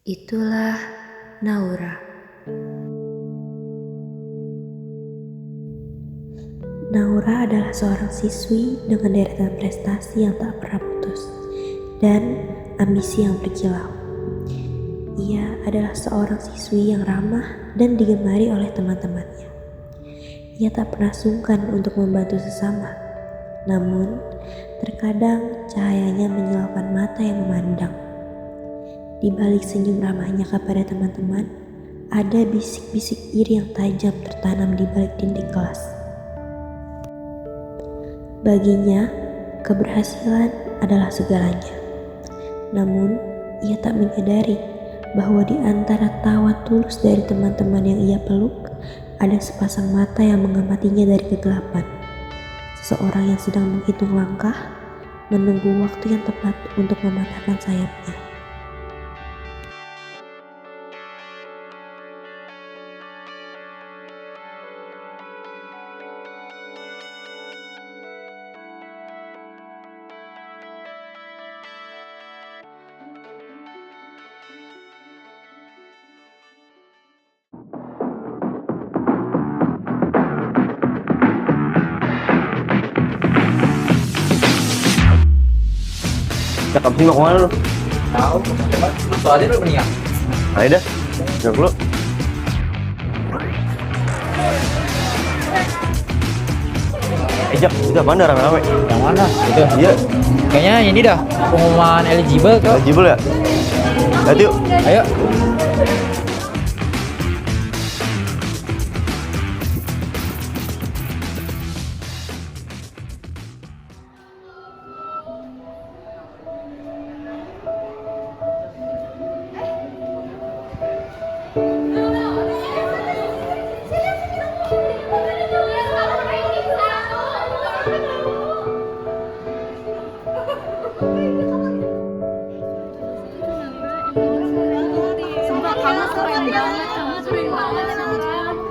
Itulah Naura. Naura adalah seorang siswi dengan deretan prestasi yang tak pernah putus dan ambisi yang berkilau. Ia adalah seorang siswi yang ramah dan digemari oleh teman-temannya. Ia tak pernah sungkan untuk membantu sesama. Namun, terkadang cahayanya menyilaukan mata yang memandang. Di balik senyum ramahnya kepada teman-teman, ada bisik-bisik iri yang tajam tertanam di balik dinding kelas. Baginya, keberhasilan adalah segalanya. Namun, ia tak menyadari bahwa di antara tawa tulus dari teman-teman yang ia peluk, ada sepasang mata yang mengamatinya dari kegelapan. Seseorang yang sedang menghitung langkah, menunggu waktu yang tepat untuk mematahkan sayapnya. Cakep sih, mau kemana lu? Tahu, soalnya lu mendingan. Ayo dah, jawab lu. Jak, mana rame-rame? Yang mana? Itu. Iya, Kayaknya ini dah pengumuman eligible tuh. eligible ya? Lihat yuk. Ayo. Sumpah kamu keren banget,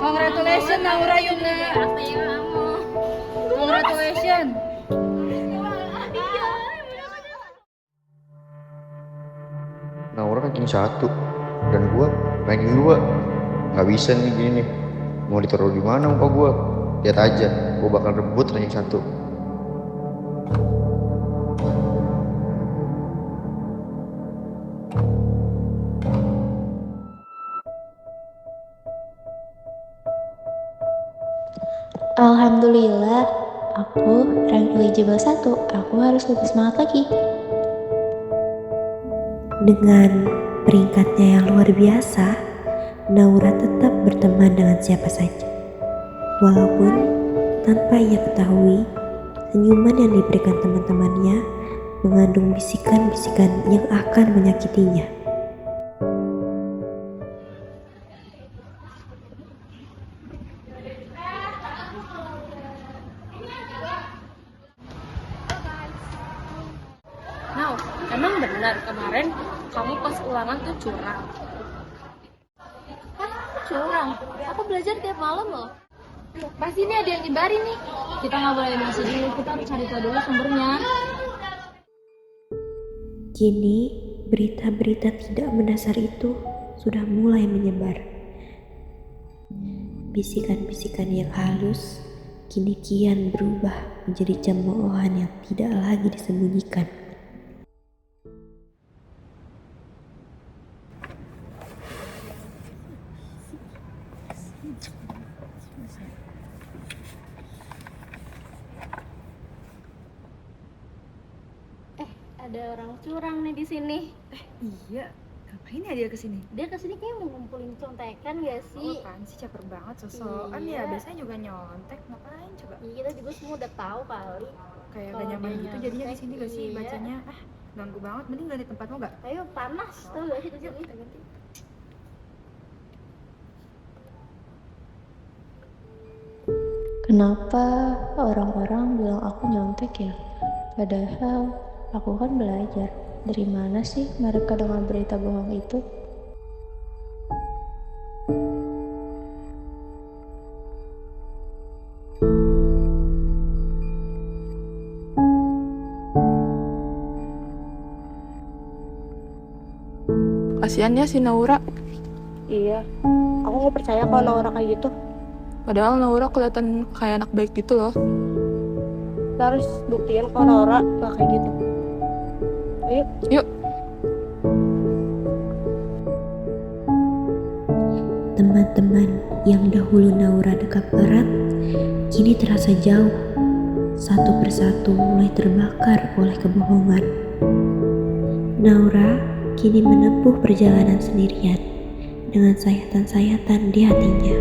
Congratulations Naura Yuna. Congratulations. Naura ranking 1 dan gua ranking 2. Nggak bisa nih gini nih. Mau ditaruh di mana muka gua? Lihat aja, gua bakal rebut ranking 1. Alhamdulillah, aku rank eligible 1. Aku harus lebih semangat lagi. Dengan peringkatnya yang luar biasa, Naura tetap berteman dengan siapa saja. Walaupun tanpa ia ketahui, senyuman yang diberikan teman-temannya mengandung bisikan-bisikan yang akan menyakitinya. Now, emang benar kemarin kamu pas ulangan tuh curang? Hah? Curang? Aku belajar tiap malam loh. Pasti ini ada yang nyebarin nih. Kita nggak boleh emosi dulu, kita harus cari tahu dulu sumbernya. Kini, berita-berita tidak mendasar itu sudah mulai menyebar. Bisikan-bisikan yang halus kini kian berubah menjadi cemoohan yang tidak lagi disembunyikan. Ada orang curang nih di sini. Iya, Ngapain ya dia kesini? Dia kesini kayak mau ngumpulin contekan gak sih? Oh kan sih caper banget sosokan ya, Iya. biasanya juga nyontek, ngapain coba? Iya, kita juga semua udah tahu kali. Kayak Kalau gak nyaman dia gitu jadinya di nyontek, sini gak sih iya. bacanya? Ganggu banget, mending ganti tempat mau gak? Ayo panas tau gak sih di sini? Kenapa orang-orang bilang aku nyontek ya? Padahal aku kan belajar. Dari mana sih mereka dengar berita bohong itu? Kasian ya si Naura. Iya, aku nggak percaya kalau Naura kayak gitu. Padahal Naura kelihatan kayak anak baik gitu loh. Kita harus buktiin kalau Naura nggak kayak gitu. Ayo. Yuk. Teman-teman yang dahulu Naura dekat erat, kini terasa jauh. Satu persatu mulai terbakar oleh kebohongan. Naura kini menempuh perjalanan sendirian dengan sayatan-sayatan di hatinya.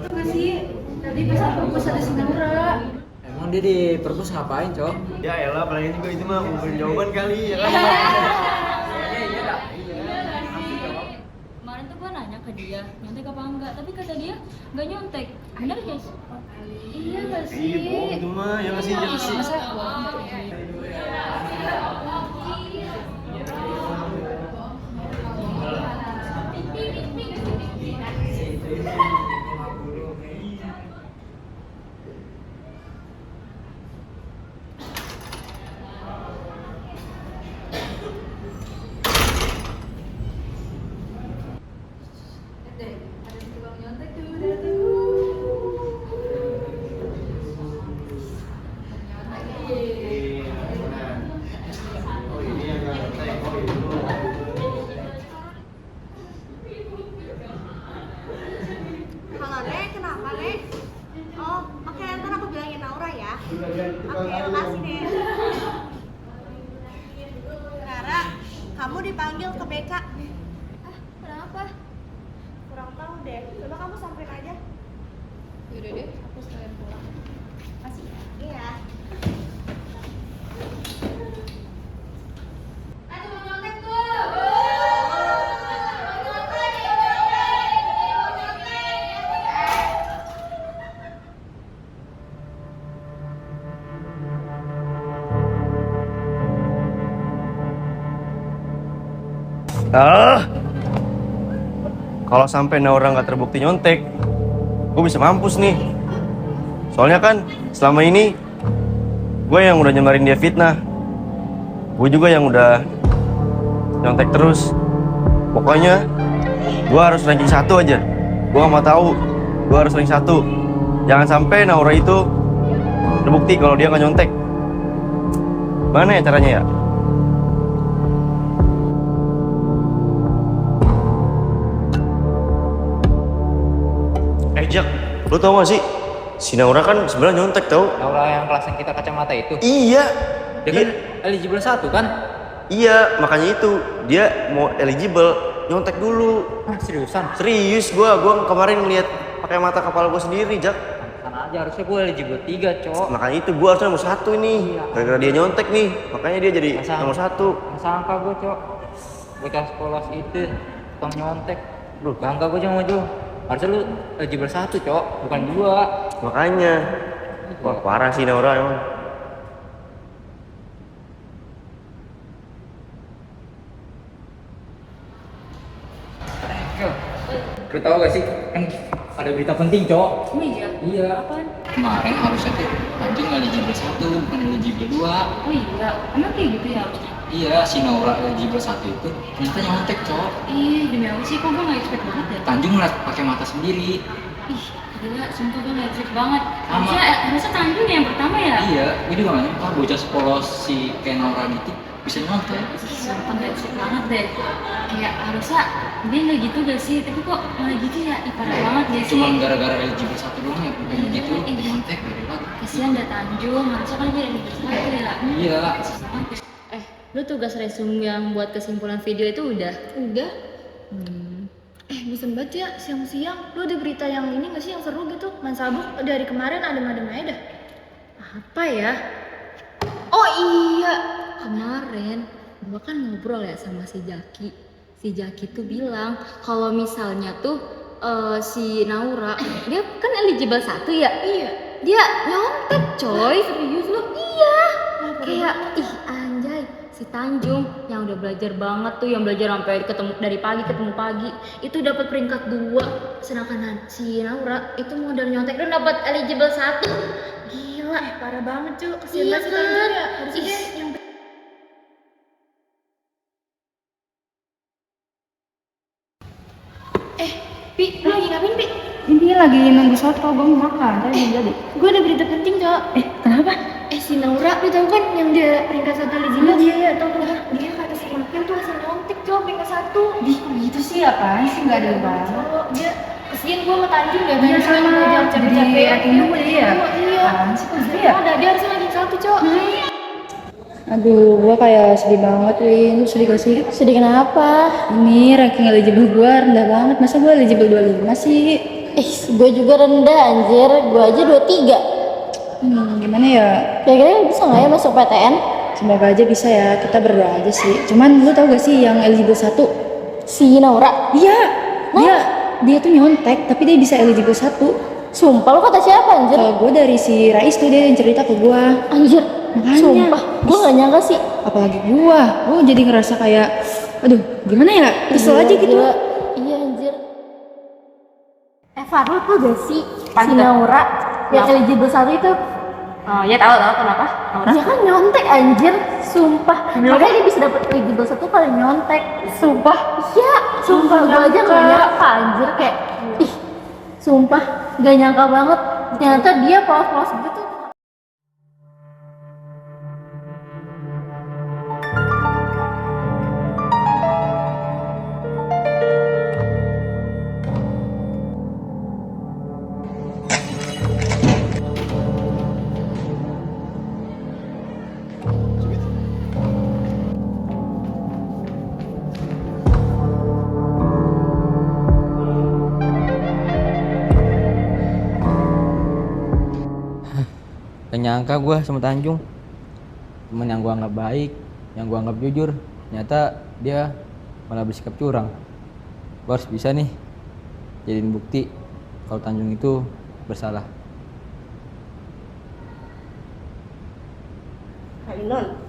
Tau gak sih? Tadi pas aku ada si Naura. Emang dia di perpus ngapain, Cok? Ya elah, paling juga itu mah ngumpulin jawaban kali ya kan. Kemarin tuh gue nanya ke dia, nyontek apa enggak? Tapi kata dia nggak nyontek. Bener guys? Iya gak sih? Iya, bohong itu mah, ya nggak sih, ya nggak sih. Masa bohong? Halo Nek, kenapa Nek? Oh, oke, ntar aku bilangin Naura ya. Oke, makasih Nek. Nara, kamu dipanggil ke BK. Kenapa? Kurang tahu deh, coba kamu samperin aja. Yaudah deh, aku sekalian pulang. Masih? Iya. Kalau sampai Naura nggak terbukti nyontek, gue bisa mampus nih. Soalnya kan selama ini gue yang udah nyemarin dia fitnah, gue juga yang udah nyontek terus. Pokoknya gue harus ranking 1 aja. Gue gak mau tahu, gue harus ranking 1. Jangan sampai Naura itu terbukti kalau dia nggak nyontek. Mana ya caranya ya? Jak, lo tau gak sih? Si Naura kan sebenarnya nyontek tau? Naura yang kelas yang kita kacamata itu. Iya. Dia kan eligible 1 kan? Iya, makanya itu dia mau eligible nyontek dulu. Seriusan? Serius, gua kemarin ngeliat pakai mata kepala gua sendiri, Jak. Sana aja harusnya gue eligible 3, Cok. Makanya itu gua harusnya nomor 1 nih. Gara-gara dia nyontek nih, makanya dia jadi nomor 1. Sangka gue, Cok. Bocah sekolah itu tukang nyontek. Bangga gue sama Ju. Harusnya lu eligible 1, Cok, bukan 2. Makanya. Wah, parah sih Naura emang. Lu tau gak sih, kan ada berita penting, Cok. Iya. Iya. Apaan? Kemarin harusnya tuh Tanjung eligible 1, bukan eligible 2. Oh iya, emang kayak gitu ya? Iya, si Naura eligible 1 itu ternyata nyontek, Cok. Ih, demi apa sih? Kok gue gak expect banget ya? Tanjung ngeliat pakai mata sendiri. Ih, gila, sumpah gue gak expect banget. Sama. Harusnya Tanjung yang pertama ya? Iya, gue juga gak nyangka bocah sekolah si kayak Naura gitu bisa nyontek. Sumpah gak expect banget deh. Kayak harusnya dia gak gitu gak sih? Tapi kok malah gitu ya? Ih, parah banget gak sih? Cuma gara-gara eligible 1 doang ya, kayak gitu, Iya. nyontek dari banget. Kasian dah Tanjung, harusnya kan dia yang bersatu ya. Iya. Mampus. Lu tugas resume yang buat kesimpulan video itu udah? Udah. Bosan banget ya siang-siang. Lu ada berita yang ini gak sih yang seru gitu? Main sabuk dari kemarin adem-adem aja dah. Apa ya? Oh iya, kemarin gua kan ngobrol ya sama si Jaki. Si Jaki tuh bilang kalau misalnya tuh si Naura, dia kan eligible 1 ya? Iya. Dia nyontek coy. Serius lu? Iya. Kayak anjay, si Tanjung yang udah belajar banget tuh, yang belajar sampai ketemu dari pagi ketemu pagi, itu dapat peringkat 2. Sedangkan si Naura itu modal nyontek dan dapat eligible 1. Gila, Parah banget cuy. Kesian iya banget si kan? Tanjung ya. Harusnya dia yang Pi, lu lagi ngapain Pi? ini lagi nunggu soto, gue mau makan, tapi belum jadi. Gue ada berita penting cok. Kenapa? Si Naura, lu tau kan yang dia peringkat 1 eligible? Iya, tau tuh. Dia kata si Makil tuh hasil nyontek cok peringkat 1. Gitu sih apaan sih, nggak ada banget. Dia kesian gue sama Tanjung deh. Iya, sama. Jadi ranking 2 dia ya? Iya. Apaan sih, kok gitu ya? Ada, dia harusnya ranking 1 cok. Aduh, gua kayak sedih banget, Win. Lu sedih gak sih? Sedih kenapa? Ini ranking eligible gua rendah banget. Masa gua eligible 25 sih? Gue juga rendah anjir, gue aja 23. Gimana ya? Kira-kira bisa nggak ya masuk PTN? Semoga aja bisa ya. Kita berdoa aja sih. Cuman lu tau gak sih yang eligible 1? Si Naura? Iya. Dia tuh nyontek, tapi dia bisa eligible 1. Sumpah, lu kata siapa anjir? Kalau gue dari si Rais tuh, dia yang cerita ke gua. Anjir, Makanya. sumpah, gue gak nyangka sih. Apalagi gua jadi ngerasa kayak, aduh, gimana ya? Kesel aja gitu. Gila. Iya anjir. Farul tuh gak sih si Naura yang eligible 1 itu? Oh ya tahu kenapa? Naura. Dia kan nyontek anjir, sumpah. Makanya dia bisa dapet eligible 1 kalau nyontek. Sumpah. Iya, sumpah gue aja gak nyangka anjir, kayak sumpah gak nyangka banget. Ternyata dia polos-polos gitu tuh. Gak nyangka gue sama Tanjung. Temen yang gue anggap baik, yang gue anggap jujur, ternyata dia malah bersikap curang. Gue harus bisa nih jadiin bukti kalau Tanjung itu bersalah. Hai Nun,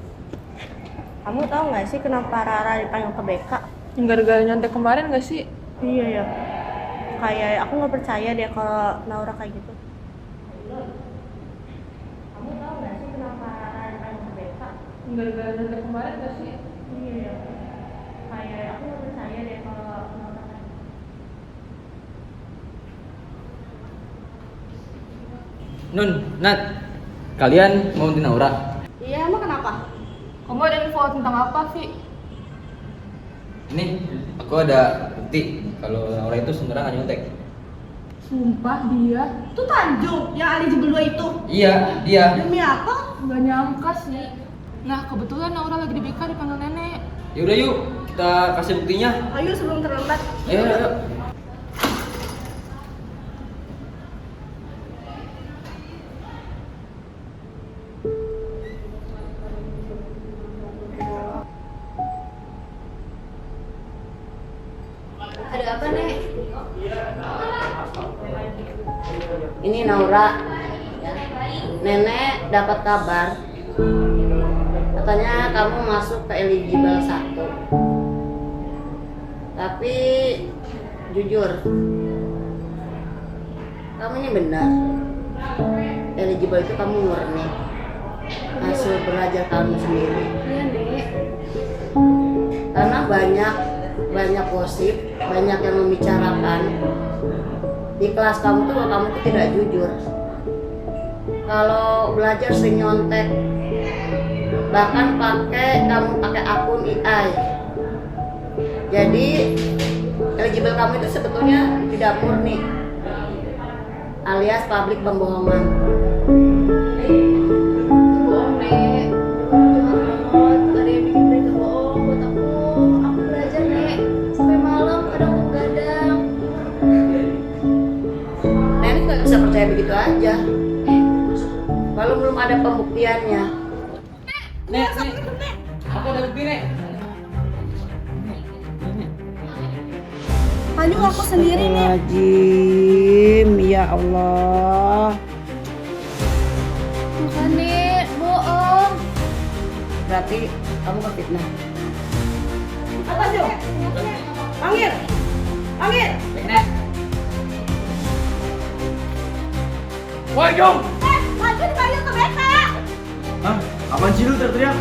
kamu tahu nggak sih kenapa Rara dipanggil ke BK? Yang gara-gara nyontek kemarin gak sih? Iya ya, kayak aku nggak percaya deh kalau Naura kayak gitu. Kamu tahu nggak sih kenapa Rara dipanggil ke BK? Yang gara-gara nyontek kemarin gak sih? Iya ya, kayak aku nggak percaya deh kalau Naura kayak gitu. Nun, Nat, kalian mau bantuin Naura? Iya, emang kenapa? Kamu ada info tentang apa sih? Ini aku ada bukti kalau Naura itu sebenarnya nggak nyontek. Sumpah dia? Itu Tanjung yang eligible 2 itu. Iya, dia. Demi apa? Gak nyangka sih. Nah kebetulan Naura lagi di BK dipanggil nenek. Yaudah yuk, kita kasih buktinya. Ayo sebelum terlambat. Ayo. Ada apa nih? Ini Naura. Nenek dapat kabar. Katanya kamu masuk ke eligible 1. Tapi jujur, kamu ini benar. Eligible itu kamu murni. Hasil belajar kamu sendiri. Iya Dek. Karena banyak gosip, banyak yang membicarakan di kelas kamu tuh kamu tuh tidak jujur. Kalau belajar sering nyontek, bahkan kamu pakai akun AI. Jadi eligible kamu itu sebetulnya tidak murni, alias publik pembohongan. Bohong Dek. Jangan banget. Ada yang bikin begitu aja. Kalau belum ada pembuktiannya. Nek, aku ada bukti, Nek. Anjung aku sendiri nih. Astagfirullahaladzim, ya Allah. Bukan nih, bohong. Berarti kamu kefitnah. Apa Jung? Panggil. Panggil. Nek. Woi, Jung. Lanjut dipanggil ke BK. Hah? Apaan sih lu teriak-teriak?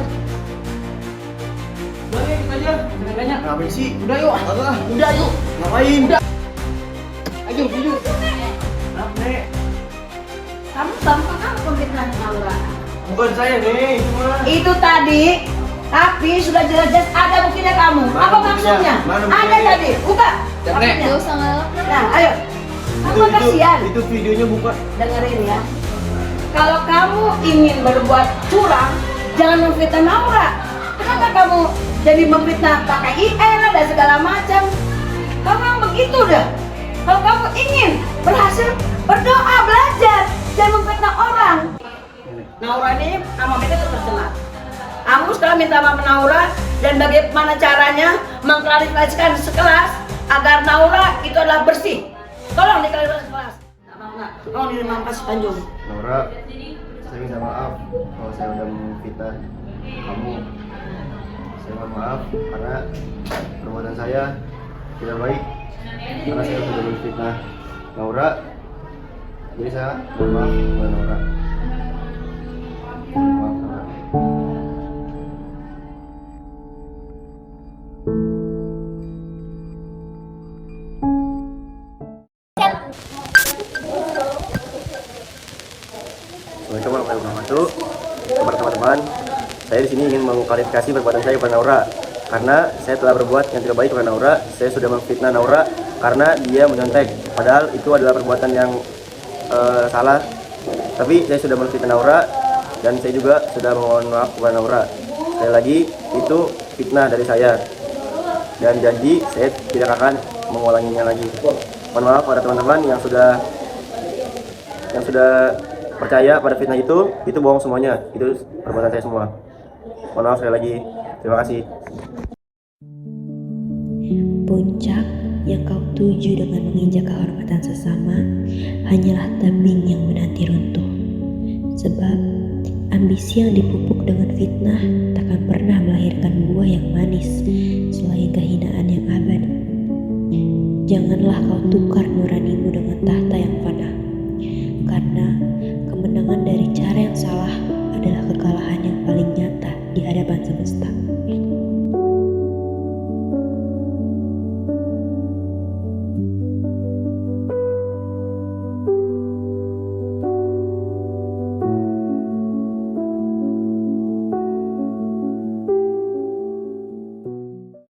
Udah nih, kita aja. Tenaga. Ngapain sih? Udah yuk. Udah yuk. Ngapain? Ayo, jujur. Kenapa, Nek? Kamu gampang apa pemfitnah Naura? Bukan saya, Nek. Itu tadi, tapi sudah jelas-jelas ada buktinya kamu. Mana Apa buktinya? maksudnya? Mana Ada buktinya? tadi, buka. Nek. Buktinya. Gak usah ngelak. Nah, ayo. Kamu kasihan. Itu videonya bukan. Dengerin ya. Kalau kamu ingin berbuat curang, jangan memfitnah Naura. Kenapa kamu jadi memfitnah pakai IR dan segala macam? Kamu yang begitu dah. Kalau kamu ingin berhasil, berdoa, belajar, jangan memfitnah orang. Naura ini sama mereka itu tercela. Kamu sekarang minta maaf Naura dan bagaimana caranya mengklarifikasikan sekelas agar Naura itu adalah bersih. Tolong diklarifikasi sekelas. Tolong diterima kasih Tanjung. Naura, saya minta maaf kalau saya udah memfitnah kamu. Saya mohon maaf karena perbuatan saya tidak baik, karena saya sudah memfitnah Naura. Jadi saya mohon maaf kepada Naura. Maaf, Naura. Assalamualaikum warahmatullahi wabarakatuh. Kepada teman-teman, saya di sini ingin mengklarifikasi perbuatan saya kepada Naura, karena saya telah berbuat yang tidak baik kepada Naura. Saya sudah memfitnah Naura karena dia menyontek, padahal itu adalah perbuatan yang salah. Tapi saya sudah memfitnah Naura dan saya juga sudah mohon maaf kepada Naura. Sekali lagi, itu fitnah dari saya dan janji saya tidak akan mengulanginya lagi. Mohon maaf pada teman-teman yang sudah percaya pada fitnah itu bohong semuanya. Itu perbuatan saya semua. Mohon maaf sekali lagi. Terima kasih. Puncak yang kau tuju dengan menginjak kehormatan sesama hanyalah tebing yang menanti runtuh. Sebab ambisi yang dipupuk dengan fitnah takkan pernah melahirkan buah yang manis selain kehinaan yang abadi. Janganlah kau tukar nuranimu dengan tahta yang fana, karena kemenangan dari cara yang salah adalah kekalahan yang paling nyata di hadapan semesta.